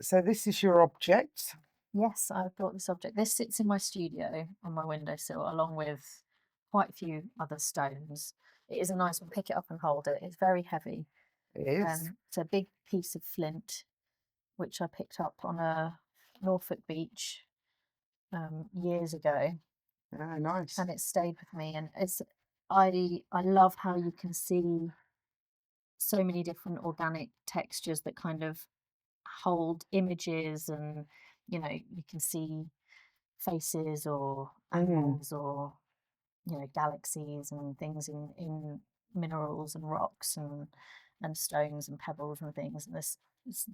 So this is your object. Yes, I brought this object. This sits in my studio on my windowsill, along with quite a few other stones. It is a nice one. Pick it up and hold it. It's very heavy. It is. It's a big piece of flint, which I picked up on a Norfolk beach years ago, Oh, nice. and it's stayed with me. And I love how you can see so many different organic textures that kind of hold images, and you can see faces or animals or galaxies and things in minerals and rocks and stones and pebbles and things, and this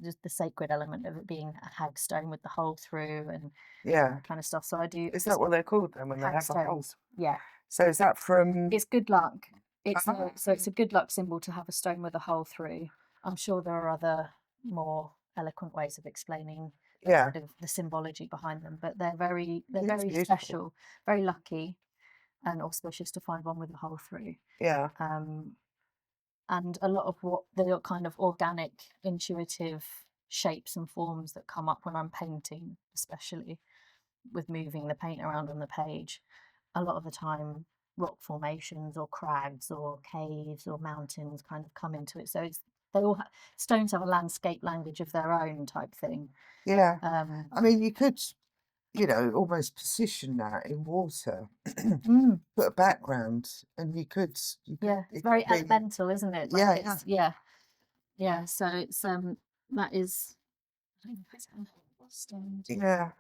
just the sacred element of it being a hag stone with the hole through and Yeah. that kind of stuff. So I do. Is that what they're called then when they hag have a hole? stones. Yeah, So is that from? it's good luck. Ah. So it's a good luck symbol to have a stone with a hole through. I'm sure there are other more eloquent ways of explaining Yeah. kind of the symbology behind them, but they're very beautiful. special, very lucky and auspicious to find one with a hole through. Yeah. And a lot of what the kind of organic, intuitive shapes and forms that come up when I'm painting, especially with moving the paint around on the page, a lot of the time rock formations or crags or caves or mountains kind of come into it. So stones have a landscape language of their own type thing. Yeah. I mean, you could, almost position that in water, put a background, and you could. Yeah, it's very elemental, isn't it? Like yeah. So it's that is. I don't know if it's stone. Yeah,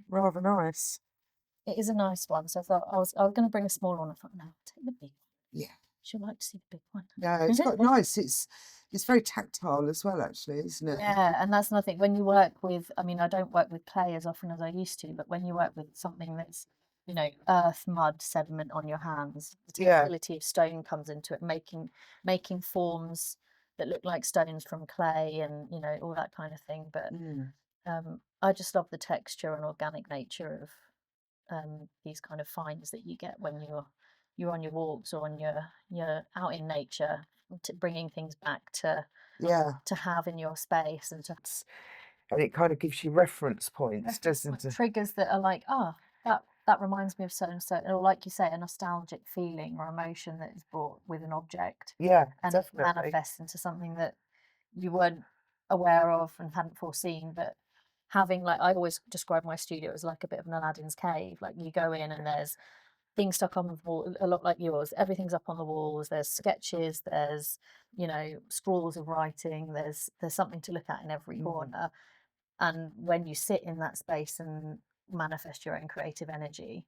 rather nice. It is a nice one. So I thought I was going to bring a small one. I thought, no, I'll take the big one. Yeah. She'll like to see the big one. No, it's quite nice. It's very tactile as well, actually, isn't it? Yeah, and that's nothing. When you work with, I mean, I don't work with clay as often as I used to, but when you work with something that's, earth, mud, sediment on your hands, the tangibility of stone comes into it, making forms that look like stones from clay and, all that kind of thing. But I just love the texture and organic nature of these kind of finds that you get when you're on your walks or when you're out in nature, bringing things back to have in your space and it kind of gives you reference points, doesn't it? Triggers that are like, that reminds me of so and so, or like you say, a nostalgic feeling or emotion that is brought with an object. Yeah, and definitely. It manifests into something that you weren't aware of and hadn't foreseen. But having, like, I always describe my studio as like a bit of an Aladdin's cave. Like, you go in and there's things stuck on the wall, a lot like yours. Everything's up on the walls. There's sketches. There's scrawls of writing. There's something to look at in every corner. And when you sit in that space and manifest your own creative energy,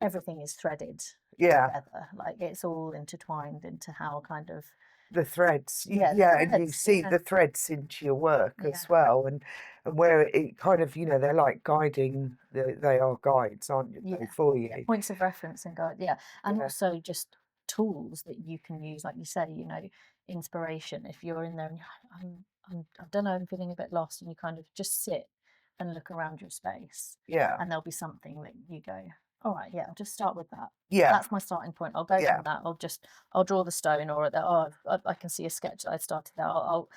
everything is threaded together. Like, it's all intertwined into how kind of the threads. And you see the threads into your work as well, and where it kind of, they're like guiding. They are guides, aren't they, for you? Points of reference and guide. And also just tools that you can use, like you say, inspiration. If you're in there and I don't know, I'm feeling a bit lost, and you kind of just sit and look around your space. And there'll be something that you go, all right, I'll just start with that. That's my starting point. I'll go from that. I'll draw the stone, or I can see a sketch that I started there. I'll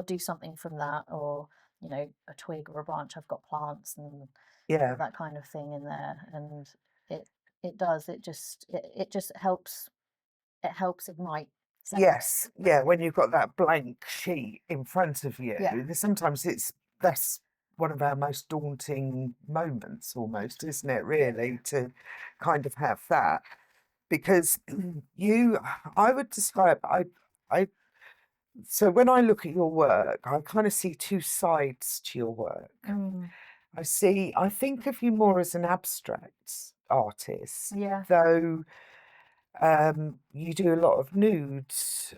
do something from that, or a twig or a branch. I've got plants and that kind of thing in there, and it just helps. It helps ignite. Yes, when you've got that blank sheet in front of you, sometimes that's one of our most daunting moments, almost, isn't it, really, to kind of have that, because I would describe, so when I look at your work, I kind of see two sides to your work. I think of you more as an abstract artist, though you do a lot of nudes,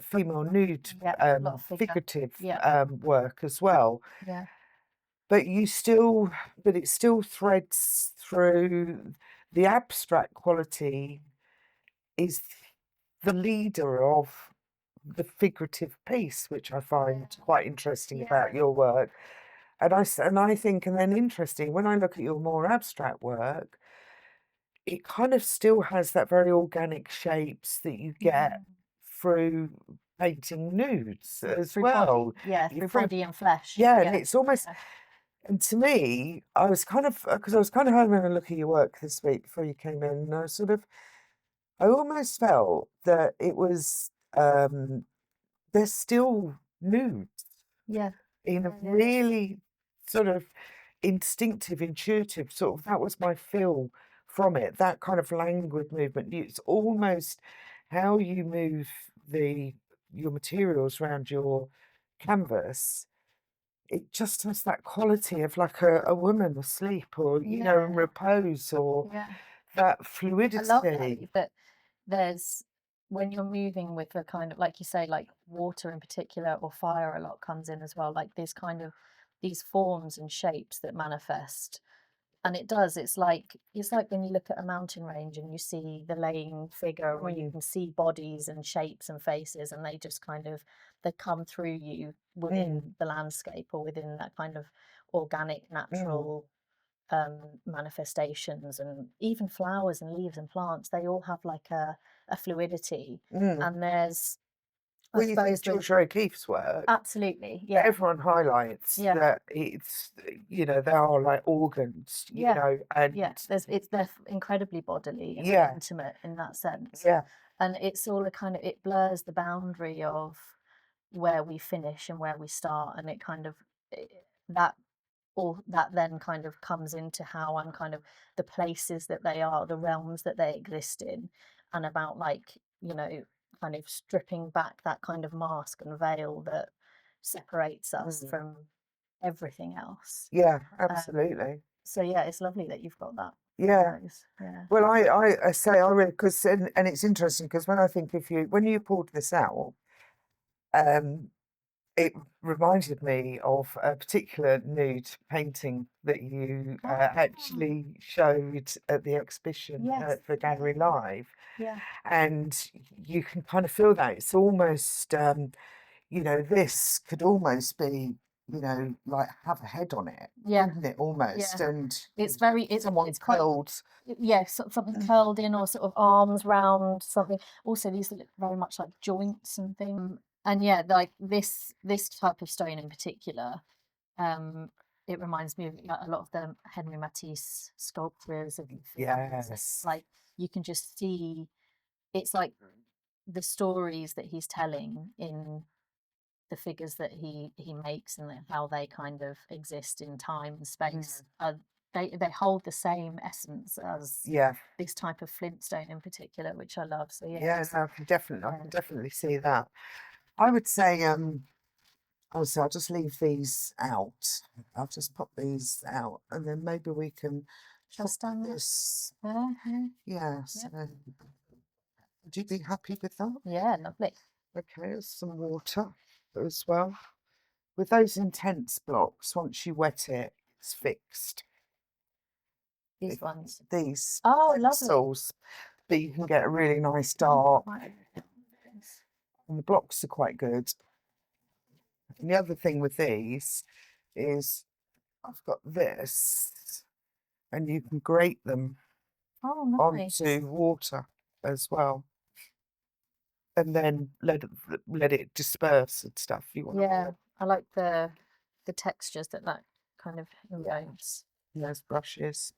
female nude, figurative work as well. But it still threads through. The abstract quality is the leader of the figurative piece, which I find quite interesting about your work. And I think, and then interesting, when I look at your more abstract work, it kind of still has that very organic shapes that you get through painting nudes as well. Through body and flesh. And it's almost, And to me, I was kind of, because I was kind of having a look at your work this week before you came in, and I almost felt that it was, there's still nudes Yeah. in a Yeah. really sort of instinctive, intuitive sort of, that was my feel from it, that kind of languid movement. It's almost how you move your materials around your canvas. It just has that quality of like a woman asleep, or you know, in Yeah. repose, or Yeah. that I love that, fluidity. that there's when you're moving with a kind of, like you say, like water in particular, or fire a lot comes in as well, like this kind of these forms and shapes that manifest. And it does, it's like when you look at a mountain range and you see the laying figure, or you Mm, can see bodies and shapes and faces, and they just kind of, they come through you mm, within the landscape, or within that kind of organic, mm, natural manifestations. And even flowers and leaves and plants, they all have like a fluidity. mm. And there's, I When you think suppose, the Georgia O'Keeffe's work, absolutely, yeah, everyone highlights yeah, that it's, you know, they are like organs, you yeah, know, yeah. and They're incredibly bodily and yeah, intimate in that sense. yeah, And it's all a kind of, it blurs the boundary of where we finish and where we start, and it kind of, that, or that then kind of comes into how I'm kind of, the places that they are, the realms that they exist in, and about, like, kind of stripping back that kind of mask and veil that separates us mm, from everything else. yeah, Um, absolutely. so yeah, it's lovely that you've got that. Yeah. Yeah. Well, I say I really, because, and it's interesting because when I think of you, when you pulled this out, um, it reminded me of a particular nude painting that you Ah, actually showed at the exhibition yes. for Gallery Live, Yeah. and you can kind of feel that it's almost, you know, this could almost be, you know, like have a head on it, Yeah. couldn't it, almost, Yeah. and It's very, someone it's quite, curled. yeah, something curled in, or sort of arms round something. Also, these look very much like joints and things. And yeah, like this type of stone in particular, um, it reminds me of, like, a lot of the Henry Matisse sculptures of Yes. like, you can just see, it's like the stories that he's telling in the figures that he makes, and how they kind of exist in time and space. They hold the same essence as Yeah. this type of flintstone in particular, which I love. So yeah, Yeah, no, I yeah, can definitely see that. I would say, obviously, I'll just leave these out. I'll just pop these out, and then maybe we can shall I pop stand there? this. Yeah, yeah, Yeah, so would you be happy with that? yeah, lovely. Okay, there's some water as well. With those intense blocks, once you wet it, it's fixed. These ones. These Oh, lovely. pencils, but you can get a really nice Oh, dark, right. and the blocks are quite good. And the other thing with these is I've got this, and you can grate them Oh, nice. onto water as well, and then let it disperse and stuff. You want Yeah, I like the textures that kind of yeah, invokes. those brushes.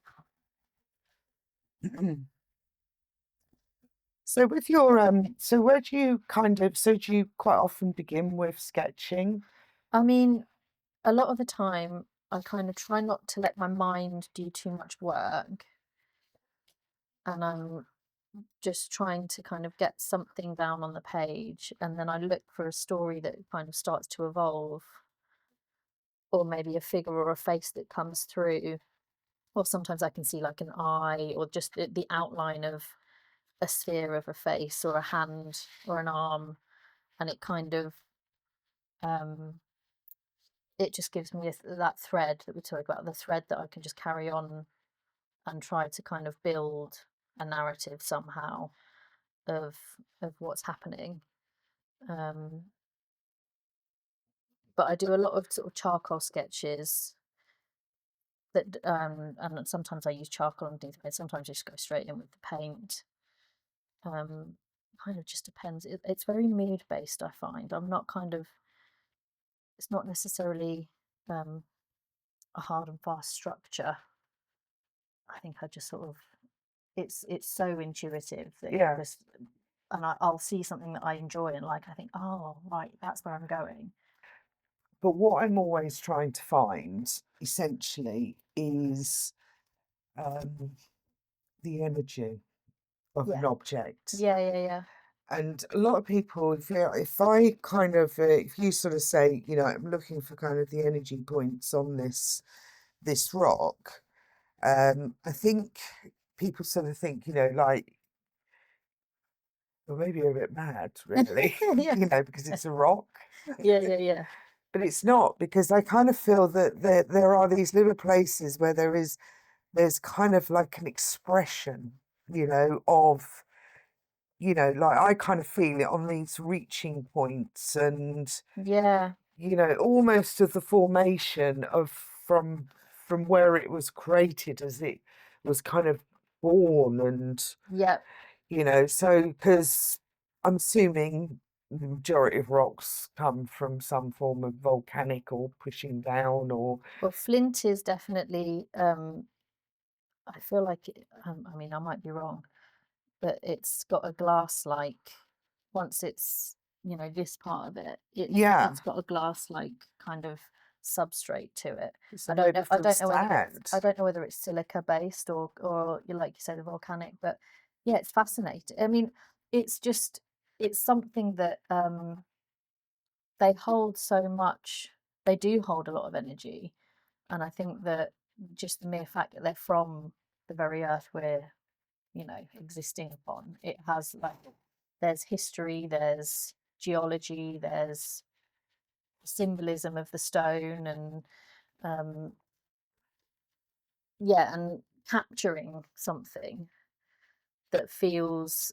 So with your so where do you do you quite often begin with sketching? I mean, a lot of the time, I kind of try not to let my mind do too much work, and I'm just trying to kind of get something down on the page, and then I look for a story that kind of starts to evolve, or maybe a figure or a face that comes through, or sometimes I can see like an eye, or just the outline of a sphere of a face, or a hand, or an arm, and it kind of, um, it just gives me that thread that we talked about, the thread that I can just carry on and try to kind of build a narrative somehow of what's happening. Um, but I do a lot of sort of charcoal sketches that, and sometimes I use charcoal underneath the paint. Sometimes I just go straight in with the paint. Kind of just depends. It's very mood based, I find. I'm not kind of. It's not necessarily. Um, a hard and fast structure. I think I just sort of, it's so intuitive that it Yeah. just, and I'll see something that I enjoy and like, I think, oh, right, that's where I'm going. But what I'm always trying to find, essentially, is the energy of an Yeah. object. Yeah. And a lot of people, if I kind of, if you sort of say, you know, I'm looking for kind of the energy points on this rock, I think people sort of think, you know, like, well, maybe you're a bit mad, really, Yeah. you know, because it's a rock. Yeah. But it's not, because I kind of feel that there are these little places where there's kind of like an expression, you know, of, you know, like I kind of feel it on these reaching points, and Yeah. you know, almost of the formation of from where it was created as it was kind of born. And Yeah. you know, so because I'm assuming the majority of rocks come from some form of volcanic or pushing down, or Well, flint is definitely, I feel like, I mean, I might be wrong, but it's got a glass like, once it's, you know, this part of it, yeah, it's got a glass like kind of substrate to it. it's I don't made know. of I don't know whether sand. I don't know whether it's silica based or you, like you said, the volcanic. But yeah, it's fascinating. I mean, it's just, it's something that they hold so much. They do hold a lot of energy, and I think that just the mere fact that they're from the very earth we're, you know, existing upon, it has like, there's history, there's geology, there's symbolism of the stone, and um yeah, and capturing something that feels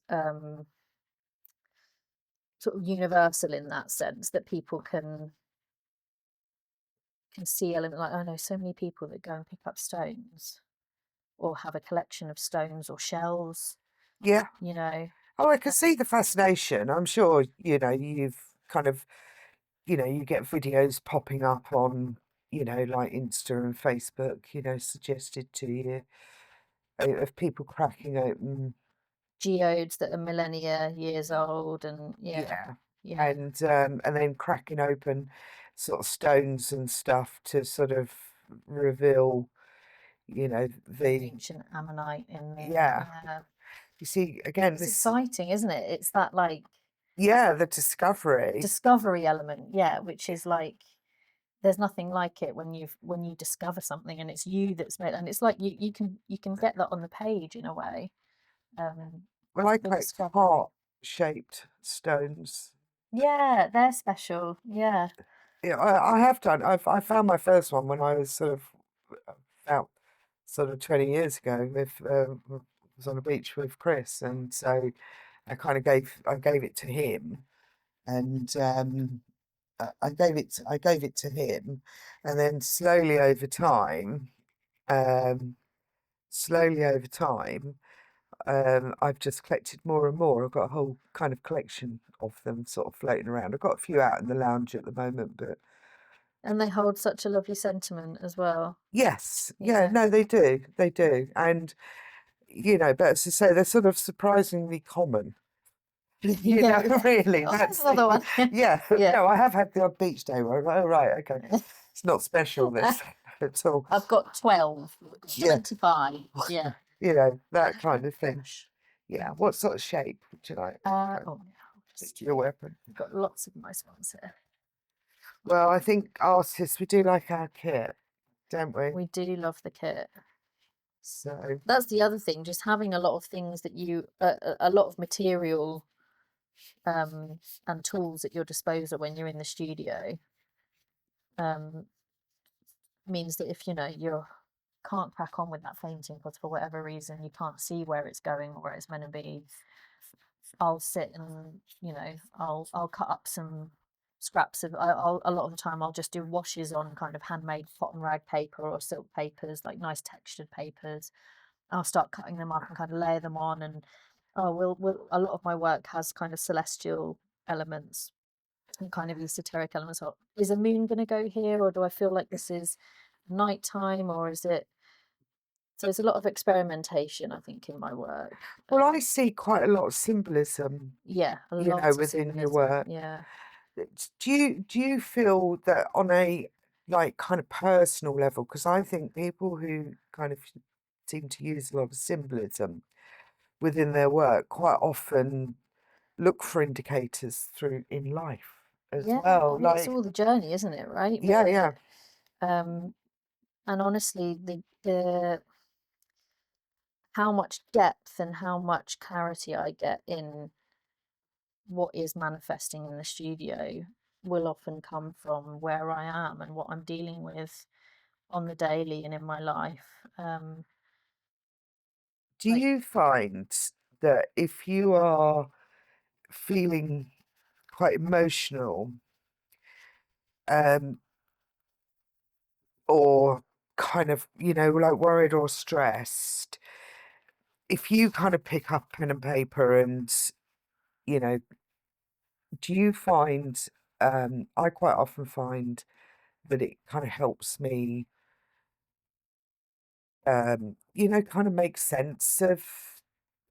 sort of universal in that sense, that people can see element, like, I know so many people that go and pick up stones or have a collection of stones or shells, Yeah. you know. Oh, I can see the fascination. I'm sure, you know, you've kind of, you know, you get videos popping up on, you know, like Insta and Facebook, you know, suggested to you, of people cracking open. Geodes that are millennia years old, and Yeah. yeah, And then cracking open sort of stones and stuff to sort of reveal, you know, the, ancient ammonite in there. yeah. Yeah, You see, again, it's this, exciting, isn't it? It's that like yeah, the discovery. discovery element, yeah, which is like, there's nothing like it when you discover something and it's you that's made, and it's like you can get that on the page in a way. Well, I The collect discovery. heart-shaped stones. Yeah, they're special. Yeah. Yeah, I have done. I found my first one when I was sort of about sort of 20 years ago. With was on a beach with Chris, and so I gave it to him, and I gave it to him, and then um, slowly over time, I've just collected more and more. I've got a whole kind of collection of them sort of floating around. I've got a few out in the lounge at the moment, but And they hold such a lovely sentiment as well. yes, yeah, Yeah. no, they do, and you know, but as I say, they're sort of surprisingly common. You know, Yeah. really, Oh, there's that's another one. yeah. Yeah. No, I have had the odd beach day where I'm like, oh right, okay, it's not special this at all. I've got 12, Yeah, 25. Yeah. you know, that kind of thing. Gosh. Yeah. What sort of shape would you like? Oh, yeah, Your weapon. we've got lots of nice ones here. Well, I think artists, we do like our kit, don't we? We do love the kit. So, That's the other thing, just having a lot of things that you, a lot of material and tools at your disposal when you're in the studio, means that if, you know, you can't crack on with that painting because for whatever reason you can't see where it's going or where it's meant to be, I'll sit and, you know, I'll cut up some scraps of, a lot of the time I'll just do washes on kind of handmade cotton rag paper or silk papers, like nice textured papers. I'll start cutting them up and kind of layer them on, and we'll a lot of my work has kind of celestial elements and kind of esoteric elements. Is a moon going to go here, or do I feel like this is nighttime, or is it? So there's a lot of experimentation, I think, in my work. Well, I see quite a lot of symbolism, Yeah, a lot of within your symbolism. work. Yeah. Do you feel that on a like kind of personal level? Because I think people who kind of seem to use a lot of symbolism within their work quite often look for indicators through in life as Yeah, well. and it's Like, all the journey, isn't it, right? yeah, yeah, Um, and honestly, the how much depth and how much clarity I get in what is manifesting in the studio will often come from where I am and what I'm dealing with on the daily and in my life. Do Like, you find that if you are feeling quite emotional, um, or kind of, like worried or stressed, if you kind of pick up pen and paper and, you know, do you find, I quite often find that it kind of helps me, kind of make sense of,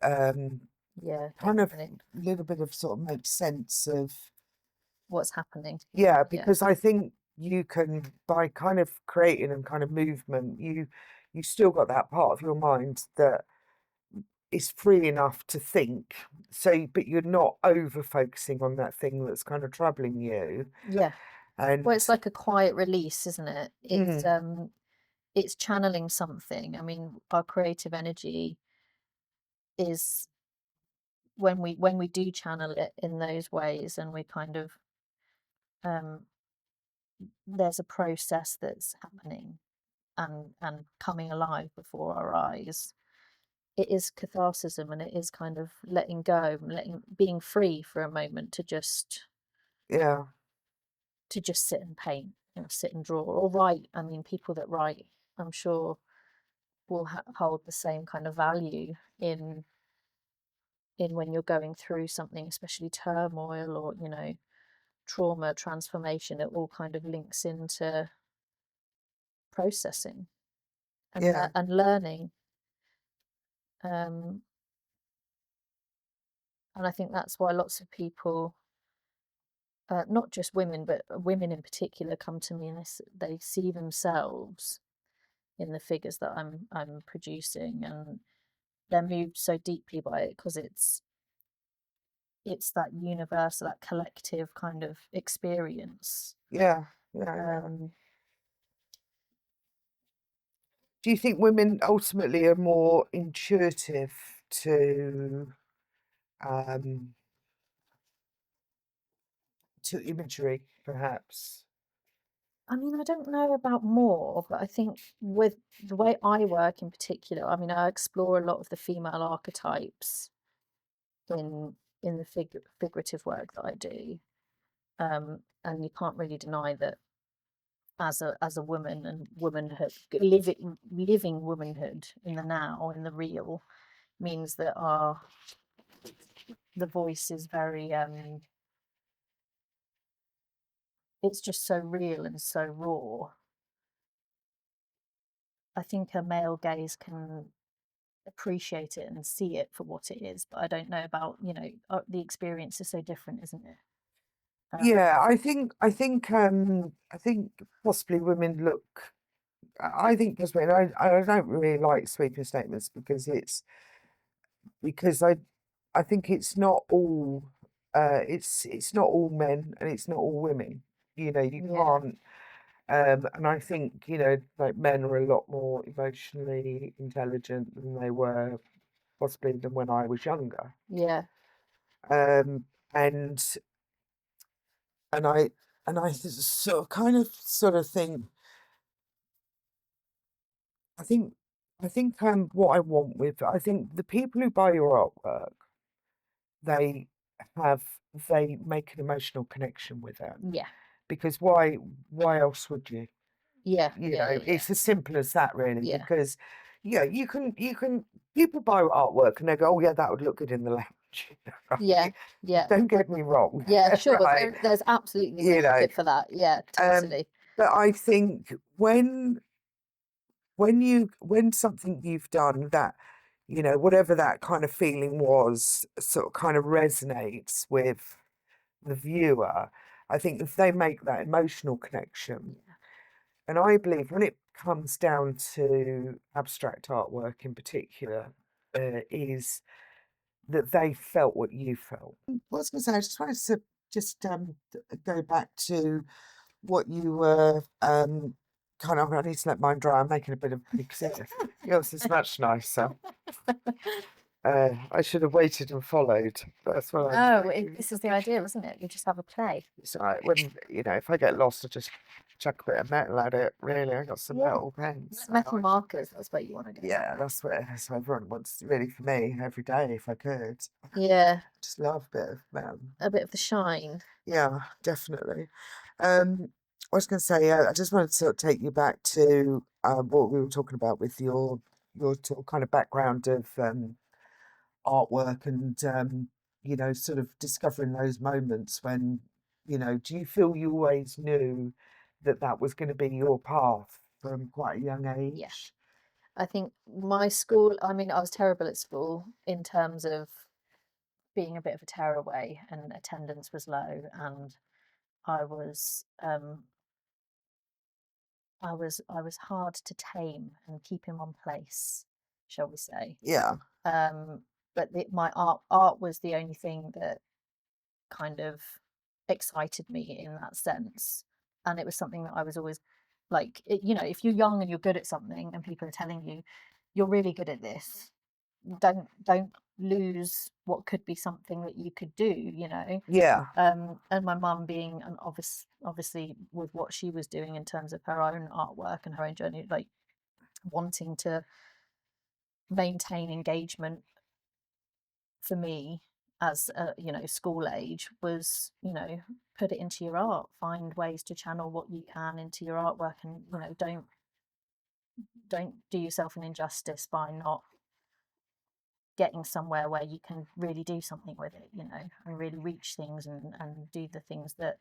um, yeah, kind of definitely. little bit of sort of make sense of, What's happening? yeah, Yeah, because I think you can, by kind of creating and kind of movement, you still got that part of your mind that is free enough to think. So, but you're not over focusing on that thing that's kind of troubling you. yeah. Well, And it's like a quiet release, isn't it? mm, It's channeling something. I mean, our creative energy is when we do channel it in those ways, and we kind of um there's a process that's happening and coming alive before our eyes. It is catharsism, and it is kind of letting go and being free for a moment yeah, to just sit and paint, sit and draw or write. I mean, people that write, I'm sure, will hold the same kind of value in when you're going through something, especially turmoil or trauma, transformation. It all kind of links into processing and yeah, and learning. Um, and I think that's why lots of people, not just women, but women in particular, come to me and they see themselves in the figures that I'm producing, and they're moved so deeply by it because it's that universal, that collective kind of experience. yeah, yeah, yeah. Um, Do you think women ultimately are more intuitive um, to imagery, perhaps? I mean, I don't know about more, but I think with the way I work in particular, I mean, I explore a lot of the female archetypes in the figurative work that I do. And you can't really deny that as a woman and womanhood, living womanhood in the now, in the real, means that the voice is very it's just so real and so raw. I think a male gaze can appreciate it and see it for what it is, but I don't know about, the experience is so different, isn't it? Yeah, I think possibly women look. I think possibly, and I don't really like sweeping statements because I think it's not all it's not all men and it's not all women. You Yeah, can't and I think, like men are a lot more emotionally intelligent than they were possibly than when I was younger. yeah, Um and and I sort of sort of think I think what I want with I think the people who buy your artwork, they have they make an emotional connection with it. yeah, Because why else would you? yeah, yeah, yeah, yeah, It's as simple as that really, yeah, because yeah, you can people buy artwork and they go, oh yeah, that would look good in the lounge. yeah, Right? yeah, Don't get me wrong, yeah, sure. right? There's absolutely the You know, market for that. Yeah, um, totally. but I think when when something you've done that, whatever that kind of feeling was, sort of kind of resonates with the viewer, I think if they make that emotional connection, and I believe when it comes down to abstract artwork in particular, is that they felt what you felt. What I was going to say, I just wanted to just go back to what you were kind of. I need to let mine dry. I'm making a bit of big sip. Yours is much nicer. I should have waited and followed. That's what I'm thinking. This is the idea, isn't it? You just have a play. It's all right. When if I get lost, I just chuck a bit of metal at it. Really, I got some metal pens. Metal markers. That's where you want to go. Yeah, that's what everyone wants. Really, for me, every day, if I could. Yeah. Just love a bit of metal. A bit of the shine. Yeah, definitely. I was going to say, I just wanted to sort of take you back to what we were talking about with your sort of kind of background of artwork and sort of discovering those moments when do you feel you always knew that was going to be your path from quite a young age? Yeah. I think my school, I mean, I was terrible at school in terms of being a bit of a tearaway, and attendance was low, and I was hard to tame and keep in one place, shall we say. Yeah. But my art was the only thing that kind of excited me in that sense, and it was something that I was always like, if you're young and you're good at something and people are telling you you're really good at this, don't lose what could be something that you could do. Yeah. And my mum being an obviously with what she was doing in terms of her own artwork and her own journey, like wanting to maintain engagement for me as school age was, put it into your art, find ways to channel what you can into your artwork, and don't do yourself an injustice by not getting somewhere where you can really do something with it, and really reach things and do the things that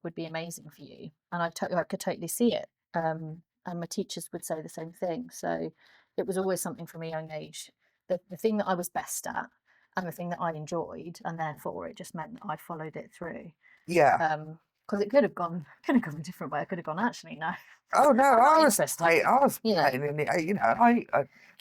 would be amazing for you. And I could totally see it. And my teachers would say the same thing. So it was always something from a young age. The thing that I was best at and the thing that I enjoyed, and therefore it just meant that I followed it through. Yeah. Because it could have gone a different way. I could have gone, actually, no. Oh no, I was Yeah. playing, and I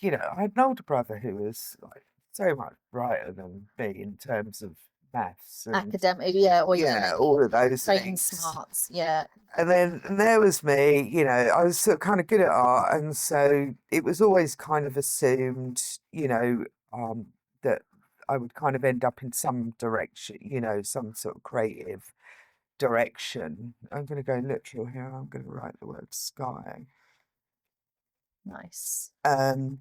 had an older brother who was like so much brighter than me in terms of maths and Academic, yeah, or all of those brain things. smarts, yeah. And then there was me, I was sort of kind of good at art, and so it was always kind of assumed, that I would kind of end up in some direction, some sort of creative direction. I'm going to go literal here. I'm going to write the word sky. Nice. In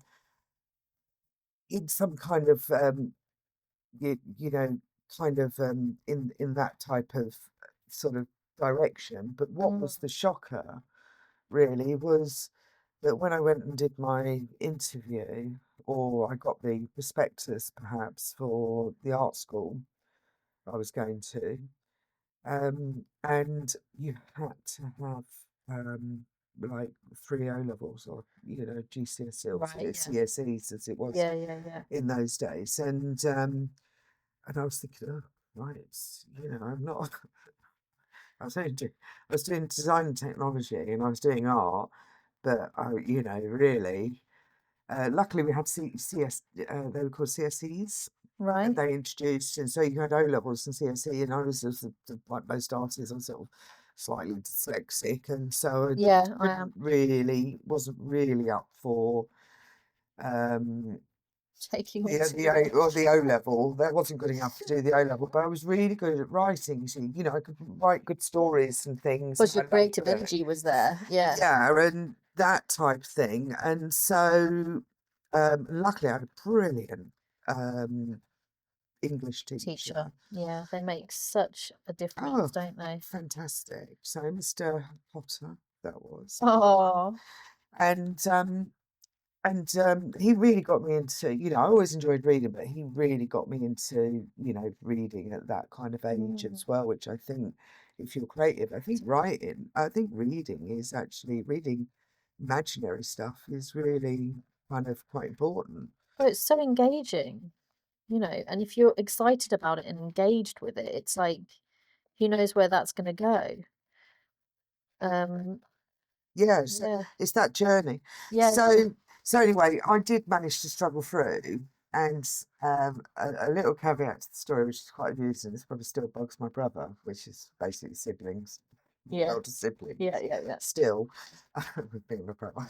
some kind of kind of in that type of sort of direction. But what was the shocker really was that when I went and did my interview, or I got the prospectus perhaps for the art school I was going to, and you had to have like 3 O levels, or GCSE or CSEs as it was in those days, and I was thinking, oh right, it's I'm not. I was doing design and technology, and I was doing art, but I really. Luckily, we had CS. They were called CSEs. Right. And they introduced, and so you had O levels and CSE, and I was like most artists, I'm sort of slightly dyslexic, and so I wasn't really up for taking the O level. That wasn't good enough to do the O level, but I was really good at writing. So, I could write good stories and things. But your creative energy was there, yeah. Yeah, and that type of thing. And so, luckily, I had a brilliant English teacher. Yeah, they make such a difference, don't they? Fantastic. So Mr. Potter, that was. Oh. And he really got me into, I always enjoyed reading, but he really got me into, reading at that kind of age as well, which I think if you're creative, I think reading is actually reading imaginary stuff is really kind of quite important. But it's so engaging, and if you're excited about it and engaged with it, it's like, who knows where that's going to go. Yeah, Yeah, it's that journey. yeah, So anyway, I did manage to struggle through, and a little caveat to the story, which is quite amusing, this probably still bugs my brother, which is basically siblings, yeah, elder siblings. yeah. Still, with being my brother,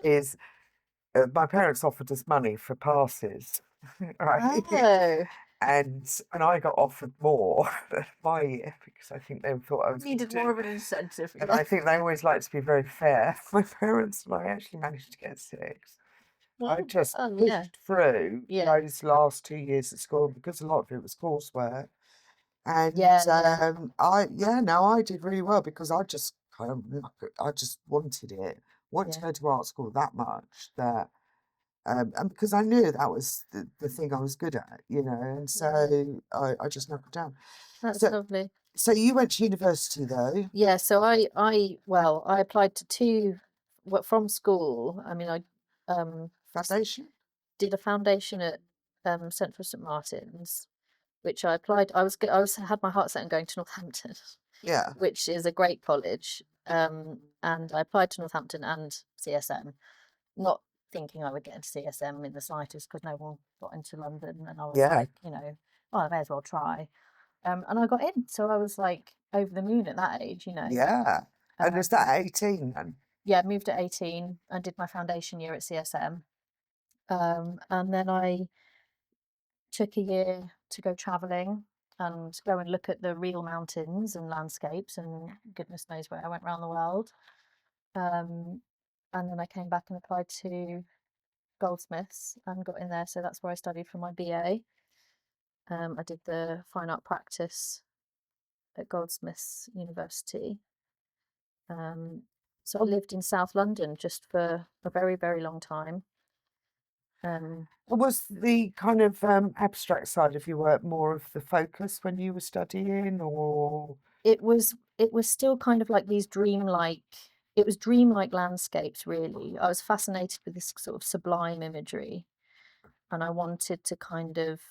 is my parents offered us money for passes, right? Oh, And I got offered more my year because I think they thought I was needed gonna more do. of an incentive. And Yeah. I think they always like to be very fair. My parents and I actually managed to get 6. I just Oh, yeah, pushed through yeah, those last 2 years at school because a lot of it was coursework. And yeah, I did really well because I just kind of I just wanted it. Wanted to yeah, go to art school that much that and because I knew that was the thing I was good at, and yeah. so I just knuckled down. That's So lovely. so you went to university though? Yeah, so I applied to 2, from school. I mean, I Foundation? did a foundation at Central St Martin's, which I applied. Had my heart set on going to Northampton, Yeah. which is a great college. And I applied to Northampton and CSM, not thinking I would get into CSM in the slightest because no one got into London, and I was Yeah. like, well, I may as well try. And I got in, so I was like over the moon at that age. Yeah. And is Um, that 18 then? yeah, moved at 18 and did my foundation year at CSM. And then I took a year to go traveling and go and look at the real mountains and landscapes, and goodness knows where. I went around the world. And then I came back and applied to Goldsmiths and got in there. So that's where I studied for my BA. I did the fine art practice at Goldsmiths University. So I lived in South London just for a very, very long time. Was the kind of abstract side of your work more of the focus when you were studying, or? It was still kind of like these dreamlike landscapes, really. I was fascinated with this sort of sublime imagery, and I wanted to kind of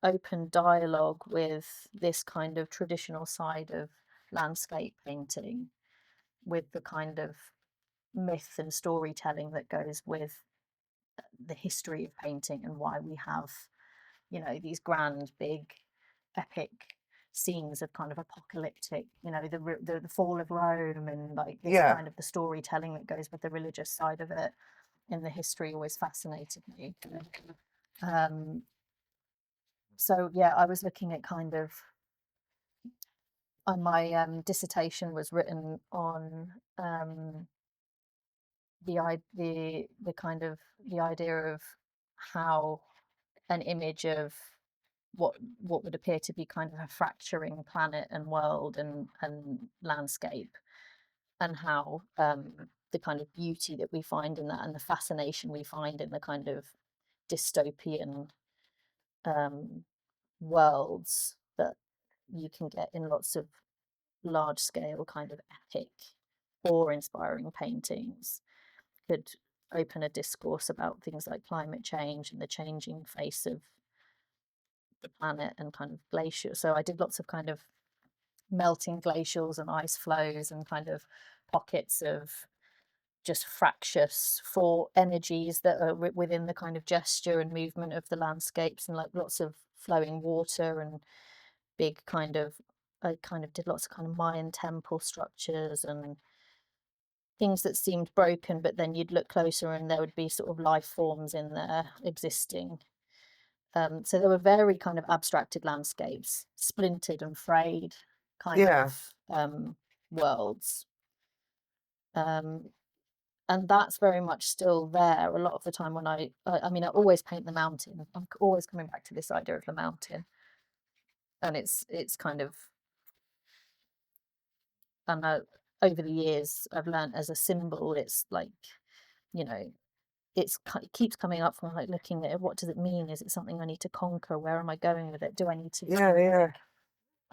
open dialogue with this kind of traditional side of landscape painting, with the kind of myth and storytelling that goes with the history of painting and why we have, these grand, big, epic scenes of kind of apocalyptic, the fall of Rome, and like this Yeah. kind of the storytelling that goes with the religious side of it in the history always fascinated me. So yeah, I was looking at kind of, my dissertation was written on the kind of the idea of how an image of what would appear to be kind of a fracturing planet and world and landscape, and how the kind of beauty that we find in that, and the fascination we find in the kind of dystopian worlds that you can get in lots of large scale kind of epic awe-inspiring paintings, could open a discourse about things like climate change and the changing face of the planet and kind of glaciers. So I did lots of kind of melting glacials and ice flows and kind of pockets of just fractious for energies that are within the kind of gesture and movement of the landscapes, and like lots of flowing water and big kind of, I kind of did lots of kind of Mayan temple structures and things that seemed broken, but then you'd look closer and there would be sort of life forms in there existing. So there were very kind of abstracted landscapes, splintered and frayed kind Yeah. of worlds. And that's very much still there a lot of the time when I mean, I always paint the mountain. I'm always coming back to this idea of the mountain. And it's kind of, and over the years, I've learned as a symbol, it's like, it keeps coming up from like looking at it. What does it mean? Is it something I need to conquer? Where am I going with it? Do I need to Yeah.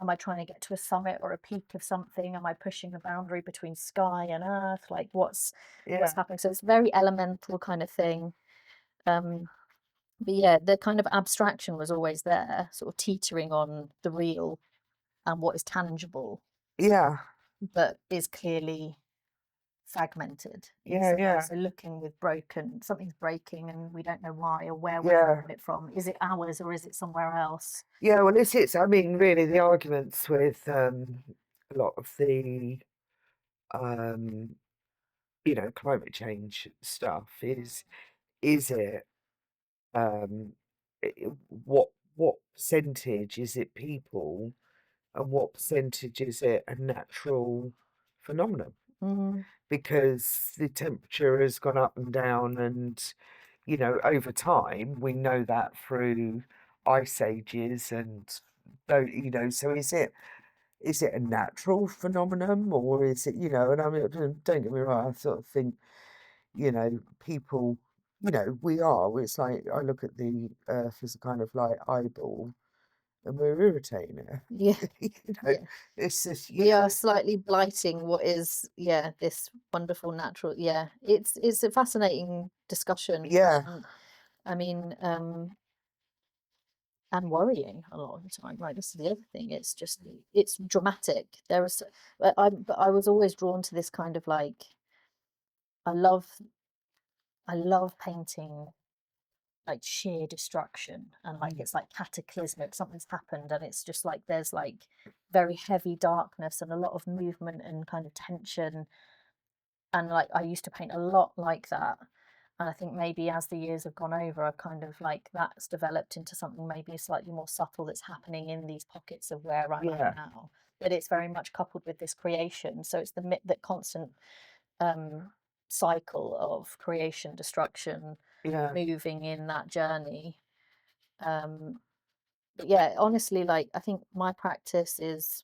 am I trying to get to a summit or a peak of something? Am I pushing a boundary between sky and earth? Like what's happening? So it's very elemental kind of thing. But yeah, the kind of abstraction was always there, sort of teetering on the real and what is tangible, Yeah. but is clearly fragmented in Yeah, some way. yeah. So looking with something's breaking and we don't know why or where Yeah. we're getting it from. Is it ours or is it somewhere else? Yeah, well, I mean, really, the arguments with a lot of the, you know, climate change stuff is it, um, what percentage is it people and what percentage is it a natural phenomenon? Because the temperature has gone up and down, and you know, over time, we know that through ice ages, and though, you know, so is it a natural phenomenon, or is it, you know, and I mean, don't get me wrong, I sort of think, you know, people, you know, it's like I look at the earth as a kind of like eyeball, and we're irritating it. Yeah. You know, Yeah. it's just, We are slightly blighting what is, this wonderful natural. Yeah, it's a fascinating discussion. yeah, I mean, and worrying a lot of the time. Right, this is the other thing. It's dramatic. But I was always drawn to this kind of like I love painting like sheer destruction and like it's like cataclysmic. Something's happened and it's just like there's like very heavy darkness and a lot of movement and kind of tension. And like I used to paint a lot like that. And I think maybe as the years have gone over, I've kind of like that's developed into something maybe slightly more subtle that's happening in these pockets of where I'm at now. But it's very much coupled with this creation. So it's that constant cycle of creation, destruction, moving in that journey. But yeah, honestly, like I think my practice is,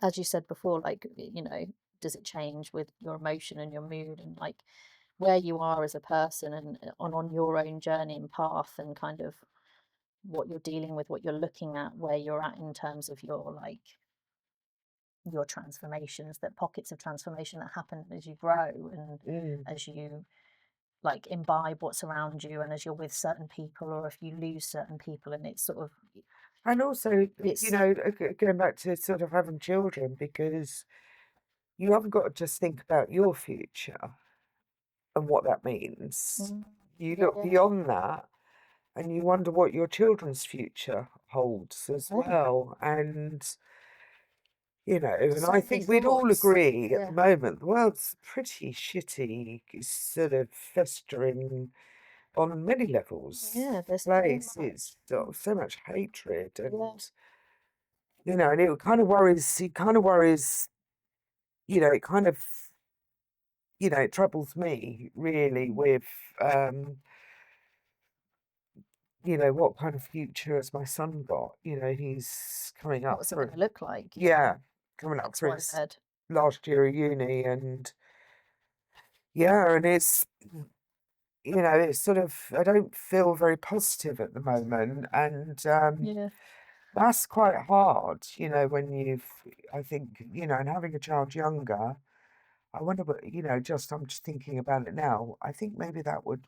as you said before, like, does it change with your emotion and your mood and like where you are as a person and on your own journey and path and kind of what you're dealing with, what you're looking at, where you're at in terms of your transformations, that pockets of transformation that happen as you grow and as you like imbibe what's around you and as you're with certain people or if you lose certain people and it's sort of and also, you know, going back to sort of having children, because you haven't got to just think about your future and what that means. You look beyond that and you wonder what your children's future holds as well. And, you know, and I think we'd all agree at the moment, the world's pretty shitty, sort of festering on many levels. Yeah, there's place. It's got so much hatred and, you know, and it kind of worries, you know, it kind of, you know, it troubles me really with, you know, what kind of future has my son got? You know, he's coming up what's it going to look like? coming up for his last year of uni, and and it's, you know, it's sort of, I don't feel very positive at the moment, and that's quite hard, you know, when I think, you know, and having a child younger, I wonder what, you know, I'm just thinking about it now. I think maybe that would,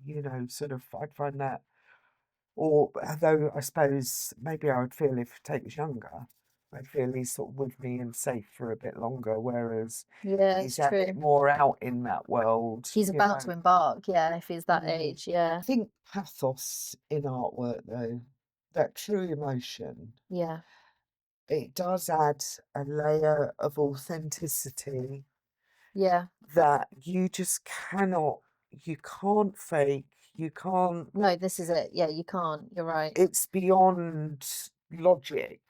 you know, sort of, I'd find that, or although I suppose maybe I would feel if Tate was younger, I'd feel he's sort of with me and safe for a bit longer, whereas he's a bit more out in that world. He's about to embark, if he's that age, I think pathos in artwork, though, that true emotion, it does add a layer of authenticity that you just you can't fake, you can't. No, this is it. Yeah, you can't. You're right. It's beyond logic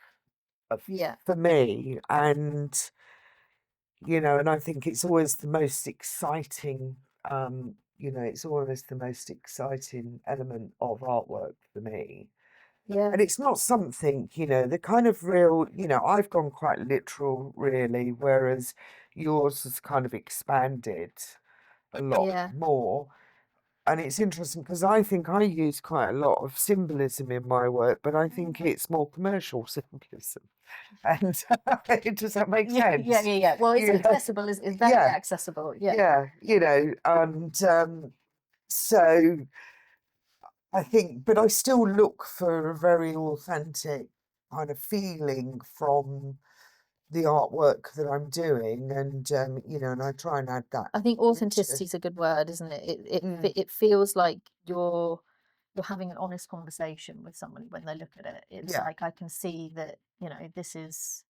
for me, and you know, and I think it's always the most exciting. You know, it's always the most exciting element of artwork for me. And it's not something, you know, the kind of real, you know, I've gone quite literal, really, whereas yours has kind of expanded a lot more. and it's interesting because I think I use quite a lot of symbolism in my work, but I think it's more commercial symbolism. And does that make sense? Yeah. Well, it's accessible. It's very accessible. Yeah. And so I think, but I still look for a very authentic kind of feeling from the artwork that I'm doing, and and I try and add that. I think authenticity is a good word, isn't it? It feels like you're having an honest conversation with somebody when they look at it. It's like, I can see that, this is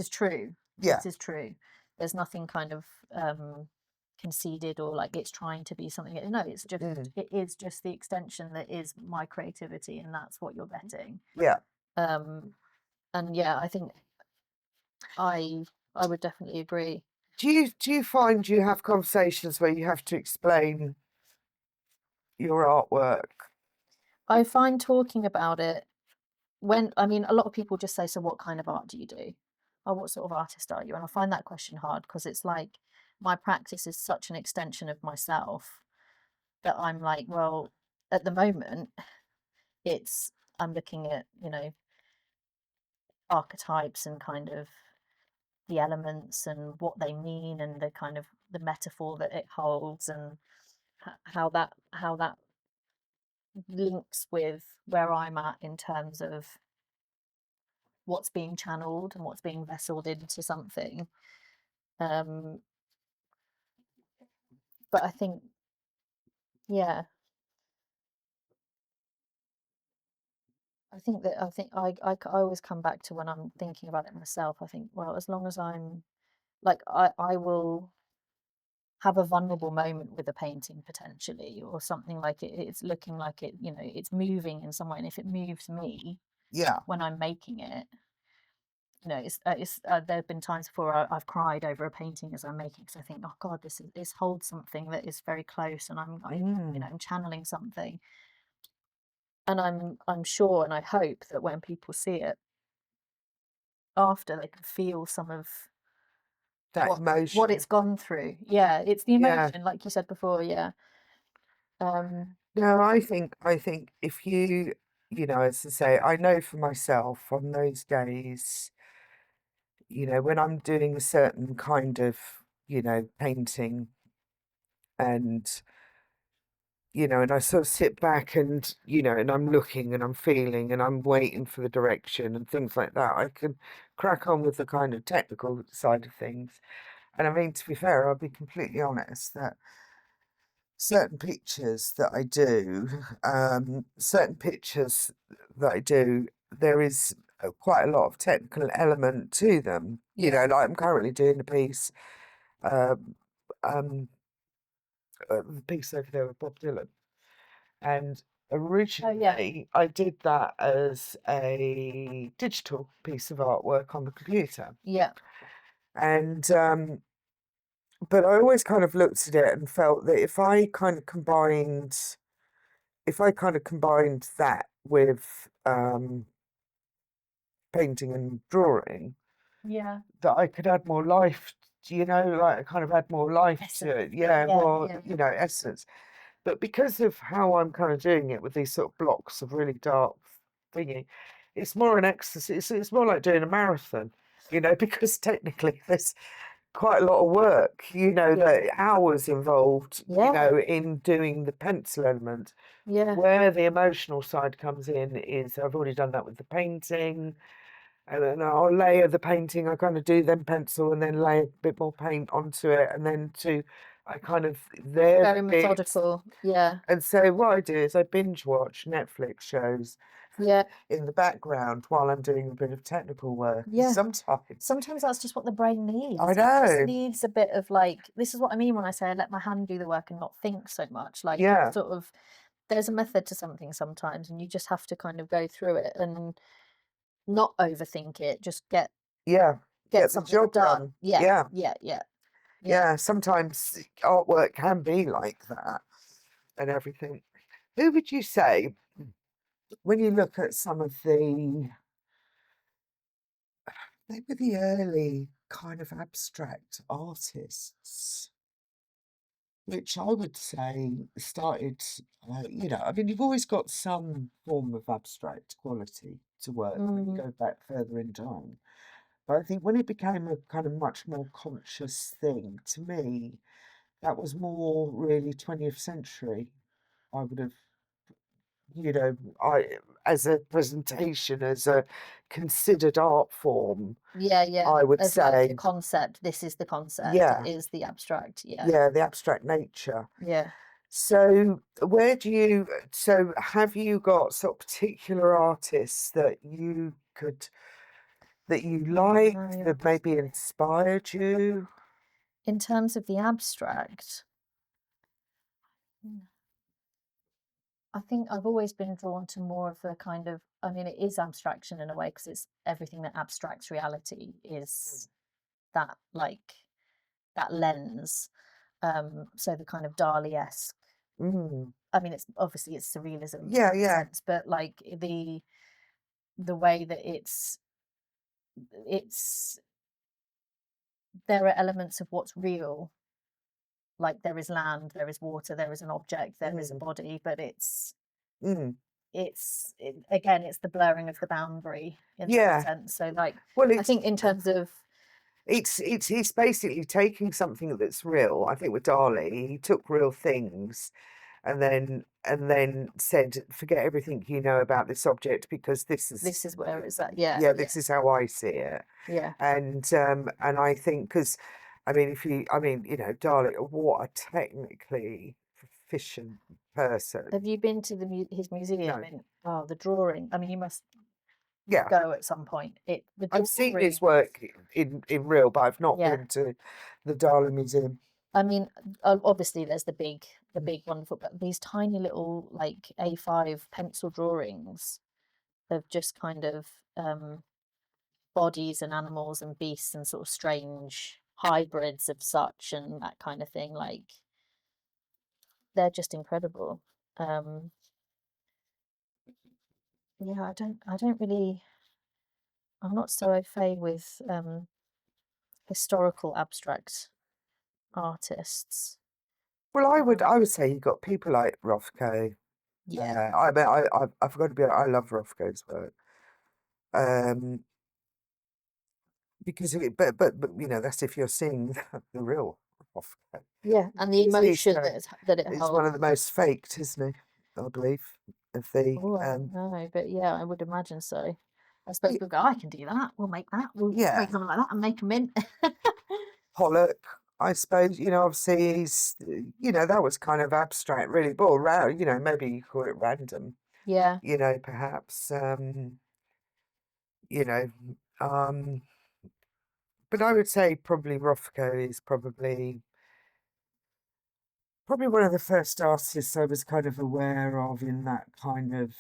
true. This is true. There's nothing kind of conceded or like it's trying to be something. No, it's just it is just the extension that is my creativity, and that's what you're getting. And yeah, I think I would definitely agree. Do you find you have conversations where you have to explain your artwork? I find talking about it a lot of people just say, so what kind of art do you do? Or what sort of artist are you? And I find that question hard because it's like my practice is such an extension of myself that I'm like, well, at the moment, I'm looking at, archetypes and kind of the elements and what they mean and the kind of the metaphor that it holds and how that links with where I'm at in terms of what's being channeled and what's being vesseled into something. But I think, yeah, I always come back to when I'm thinking about it myself. I think, well, as long as I'm like, I will have a vulnerable moment with a painting potentially, or something like it's looking like it's moving in some way. And if it moves me, when I'm making it, there have been times before I've cried over a painting as I'm making, because I think, oh God, this holds something that is very close, and I'm channeling something, and I'm sure and I hope that when people see it after, they can feel some of that emotion, what it's gone through. Yeah, it's the emotion, like you said before. Yeah. No, I think if you, as I say, I know for myself on those days, when I'm doing a certain kind of, painting, and and I sort of sit back and, and I'm looking and I'm feeling and I'm waiting for the direction and things like that, I can crack on with the kind of technical side of things. And I mean, to be fair, I'll be completely honest that certain pictures that I do, there is quite a lot of technical element to them. Like I'm currently doing a piece, um, the piece over there with Bob Dylan, and originally I did that as a digital piece of artwork on the computer. And but I always kind of looked at it and felt that if I kind of combined that with painting and drawing, that I could add more life, like kind of add more life to it. Essence. But because of how I'm kind of doing it with these sort of blocks of really dark thingy, it's more an exercise. It's more like doing a marathon, because technically there's quite a lot of work, the hours involved, in doing the pencil element. Where the emotional side comes in is I've already done that with the painting, and then I'll layer the painting. I kind of do then pencil and then lay a bit more paint onto it, and then they're very methodical. And so what I do is I binge watch Netflix shows in the background while I'm doing a bit of technical work. Sometimes that's just what the brain needs. I know. It just needs a bit of this is what I mean when I say I let my hand do the work and not think so much. Sort of, there's a method to something sometimes, and you just have to kind of go through it and not overthink it. Just get something the job done. done. Yeah, sometimes artwork can be like that and everything. Who would you say, when you look at some of maybe the early kind of abstract artists, which I would say started, I mean, you've always got some form of abstract quality to work when you go back further in time. But I think when it became a kind of much more conscious thing, to me, that was more really 20th century. I would have, as a presentation, as a considered art form, Yeah. I would As like a say, concept, this is the concept, yeah, is the abstract. Yeah. yeah, the abstract nature. Yeah. So have you got sort of particular artists that you like, No. that maybe inspired you? In terms of the abstract, I think I've always been drawn to more of the kind of, I mean, it is abstraction in a way because it's everything that abstracts reality is that that lens. So the kind of Dali-esque. Mm. I mean, it's obviously it's surrealism in Yeah, that yeah. sense, but like the way that it's there are elements of what's real, like there is land, there is water, there is an object, there is a body, but Mm. again, it's the blurring of the boundary in that Yeah. sense. So like, Well, I think in terms of it's basically taking something that's real. I think with Dali, he took real things and then said, forget everything you know about this object because this is where it's at. Yeah, yeah, this is how I see it. yeah. And I think because I mean Dali, what a technically proficient person. Have you been to his museum? No. The drawing. I mean, you must Yeah, go at some point. I've seen his work in real, but I've not Yeah. been to the Dali Museum. I mean, obviously there's the big wonderful, but these tiny little like A5 pencil drawings of just kind of bodies and animals and beasts and sort of strange hybrids of such and that kind of thing. Like they're just incredible. Yeah, I don't really, I'm not so au fait with historical abstract artists. Well, I would say you've got people like Rothko. Yeah. I mean, I've got to be. I love Rothko's work. Because but that's if you're seeing the real Rothko. Yeah, and the emotion that it He's one holds. of the most faked, isn't he? I believe of the Oh, I don't know, but yeah, I would imagine so. I suppose people go, I can do that. We'll make that. We'll make something like that and make them in. Pollock. I suppose obviously he's that was kind of abstract, really, but around maybe you call it random. Yeah. Perhaps you know but I would say probably Rothko is probably one of the first artists I was kind of aware of in that kind of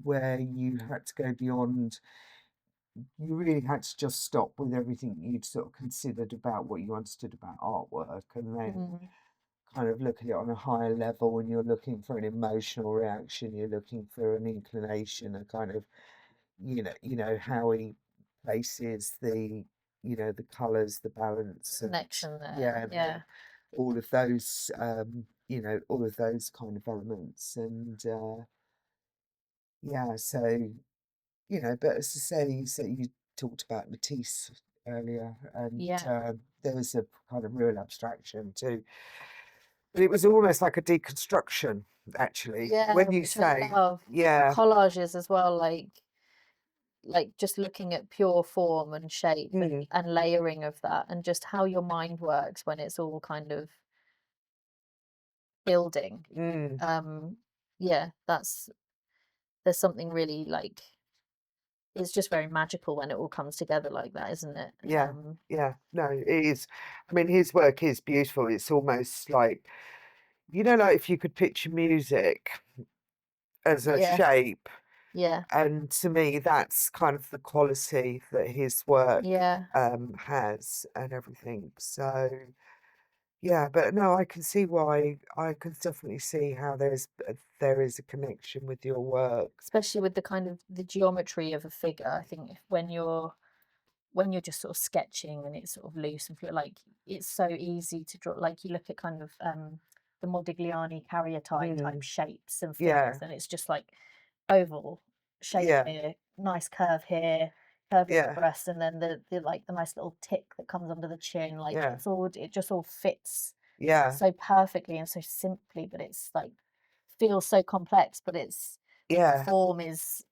where you had to go beyond. You really had to just stop with everything you'd sort of considered about what you understood about artwork, and then kind of look at it on a higher level. When you're looking for an emotional reaction, you're looking for an inclination, a kind of how he places the colours, the balance, Connection there. yeah, all of those all of those kind of elements, and yeah, so but as I say, you talked about Matisse earlier, and there was a kind of real abstraction too, but it was almost like a deconstruction, actually, when you say, yeah, collages as well, like just looking at pure form and shape and layering of that, and just how your mind works when it's all kind of building. Yeah, there's something really like, it's just very magical when it all comes together like that, isn't it? Yeah, no, it is. I mean, his work is beautiful. It's almost like, like if you could picture music as a shape, and to me, that's kind of the quality that his work has and everything. So, yeah, but no, I can see why. I can definitely see how there is a connection with your work. Especially with the kind of the geometry of a figure. I think when you're when you're just sort of sketching and it's sort of loose and feel like it's so easy to draw. Like you look at kind of the Modigliani carriotype type shapes and figures, and it's just like oval shape here, nice curve here, curve in the breast, and then the like the nice little tick that comes under the chin. Like it just all fits so perfectly and so simply, but it's like feels so complex, but it's the form is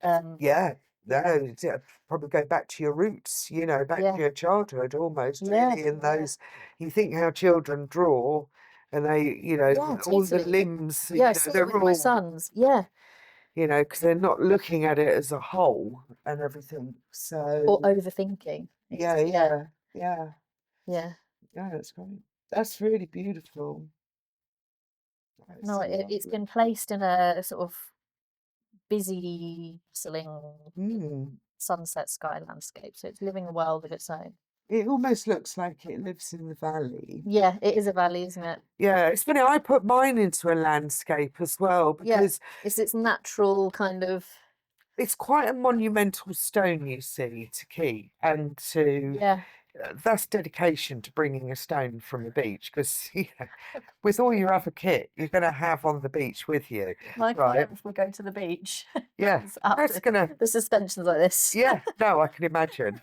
probably go back to your roots, you know, back to your childhood almost, really, in those, you think how children draw, and they, you know, all the limbs, you know, they're all my sons, you know, because they're not looking at it as a whole and everything, so. Or overthinking. Yeah, that's great. That's really beautiful. That's no, it's been placed in a sort of busy, bustling sunset sky landscape, so it's living a world of its own. It almost looks like it lives in the valley. Yeah, it is a valley, isn't it? Yeah, it's funny. I put mine into a landscape as well because it's its natural kind of. It's quite a monumental stone, you see, to keep and to. That's dedication to bringing a stone from the beach, because you know, with all your other kit you're going to have on the beach with you. My clients will go to the beach. Yeah, that's gonna. The suspensions like this. Yeah, no, I can imagine.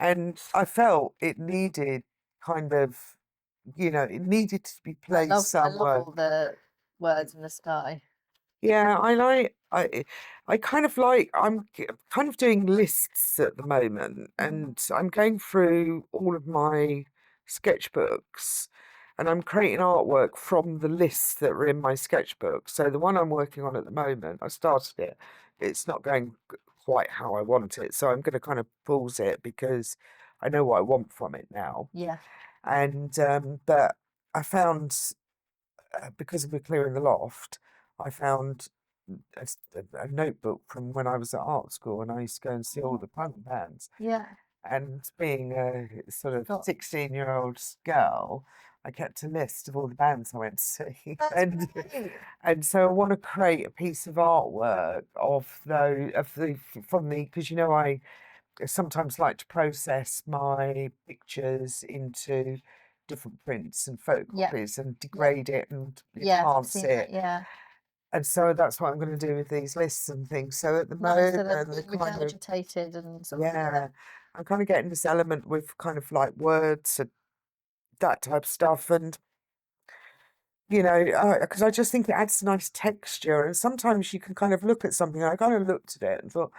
And I felt it needed kind of, you know, it needed to be placed somewhere. I love all the words in the sky. Yeah, I kind of like, I'm kind of doing lists at the moment, and I'm going through all of my sketchbooks, and I'm creating artwork from the lists that were in my sketchbook. So the one I'm working on at the moment, I started it. It's not going quite how I want it, so I'm going to kind of pause it because I know what I want from it now. Yeah. And but I found, because we're clearing the loft, I found a notebook from when I was at art school, and I used to go and see all the punk bands. Yeah. And being a sort of 16-year-old girl, I kept a list of all the bands I went to see. And so I want to create a piece of artwork because you know I sometimes like to process my pictures into different prints and photocopies and degrade it and enhance it. And so that's what I'm going to do with these lists and things. So at the moment, they're kind of agitated and sort of, I'm kind of getting this element with kind of like words and that type of stuff, and you know, because I just think it adds a nice texture. And sometimes you can kind of look at something. I kind of looked at it and thought,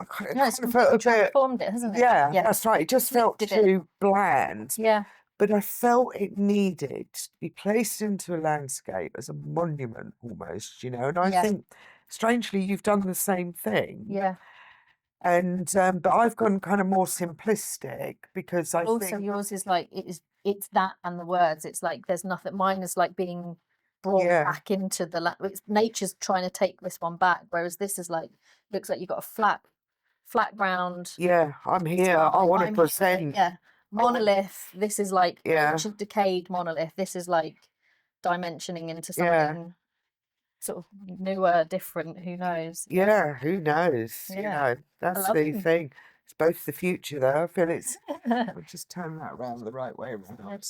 it's completely transformed it, hasn't it? Yeah, that's right. It just felt too bland. Yeah. But I felt it needed to be placed into a landscape as a monument almost, you know. And I think, strangely, you've done the same thing. Yeah. And but I've gone kind of more simplistic because I also think yours is like it's that and the words. It's like there's nothing. Mine is like being brought back into the nature's trying to take this one back, whereas this is like looks like you've got a flat ground. Yeah, I'm here. I want to present. Yeah. Monolith. This is like ancient decayed monolith. This is like dimensioning into something sort of newer, different. Who knows? Yeah, who knows? You know, that's the thing. It's both the future, though. I feel it's. We'll just turn that around the right way around.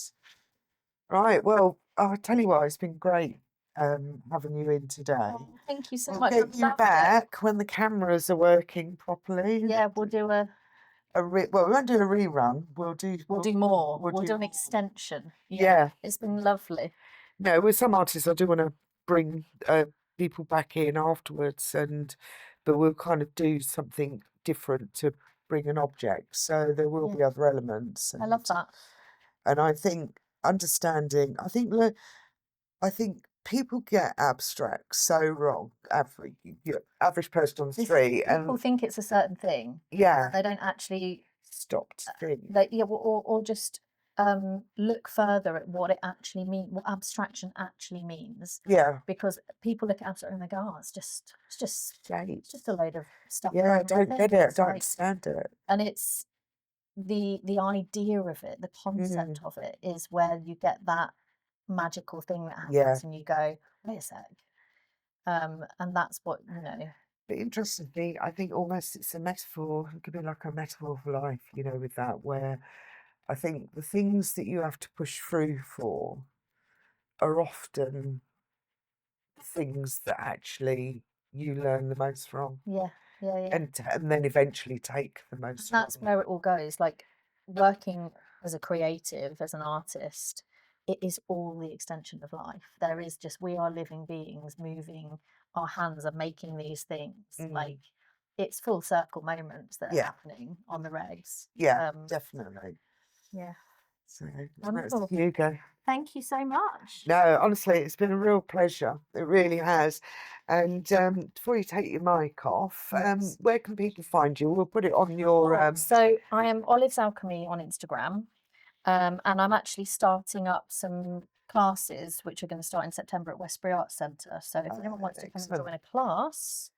Right. Well, I'll tell you what. It's been great having you in today. Oh, thank you so we'll much. Get you back when the cameras are working properly. Yeah, we'll do well, we won't do a rerun. We'll do more. We'll do an extension. Yeah. It's been lovely. No, with some artists, I do want to bring people back in afterwards, but we'll kind of do something different to bring an object. So there will be other elements. I love that. And I think understanding. I think people get abstract so wrong. Average person on the street, people think it's a certain thing. Yeah, they don't actually stop to think. Or just look further at what it actually means, what abstraction actually means. Yeah, because people look at abstraction and they go, "Oh, it's just a load of stuff." Yeah, I don't get it. I don't understand it. And it's the idea of it, the concept of it, is where you get that magical thing that happens and you go, wait a sec, and that's what, you know, But interestingly, I think almost it's a metaphor. It could be like a metaphor for life, you know, with that, where I think the things that you have to push through for are often things that actually you learn the most from, Yeah, yeah, yeah. and then eventually take the most And that's from. where it all goes. Like working as a creative, as an artist, it is all the extension of life. There is just, we are living beings moving, our hands are making these things. Like it's full circle moments that are Yeah, happening on the regs. yeah, definitely. Yeah. So Wonderful. you go. Thank you so much. No, honestly, it's been a real pleasure. It really has. And before you take your mic off, Yes. where can people find you? We'll put it on your. So I am Olive's Alchemy on Instagram, and I'm actually starting up some classes which are going to start in September at Westbury Arts Centre. So if anyone wants to come and join a class,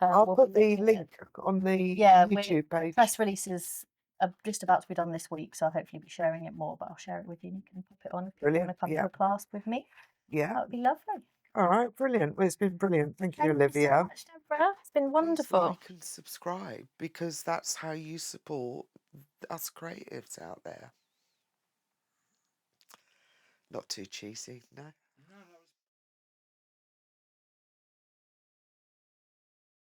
I'll we'll put be the looking link on the yeah, YouTube page. press releases are just about to be done this week, so I'll hopefully be sharing it more. But I'll share it with you, and you can pop it on if you want to come to a class with me. Yeah, that would be lovely. All right, brilliant. Well, it's been brilliant. Thank you, Olivia. You so much, Deborah. It's been wonderful. Please like and subscribe, because that's how you support us creatives out there. Not too cheesy, no.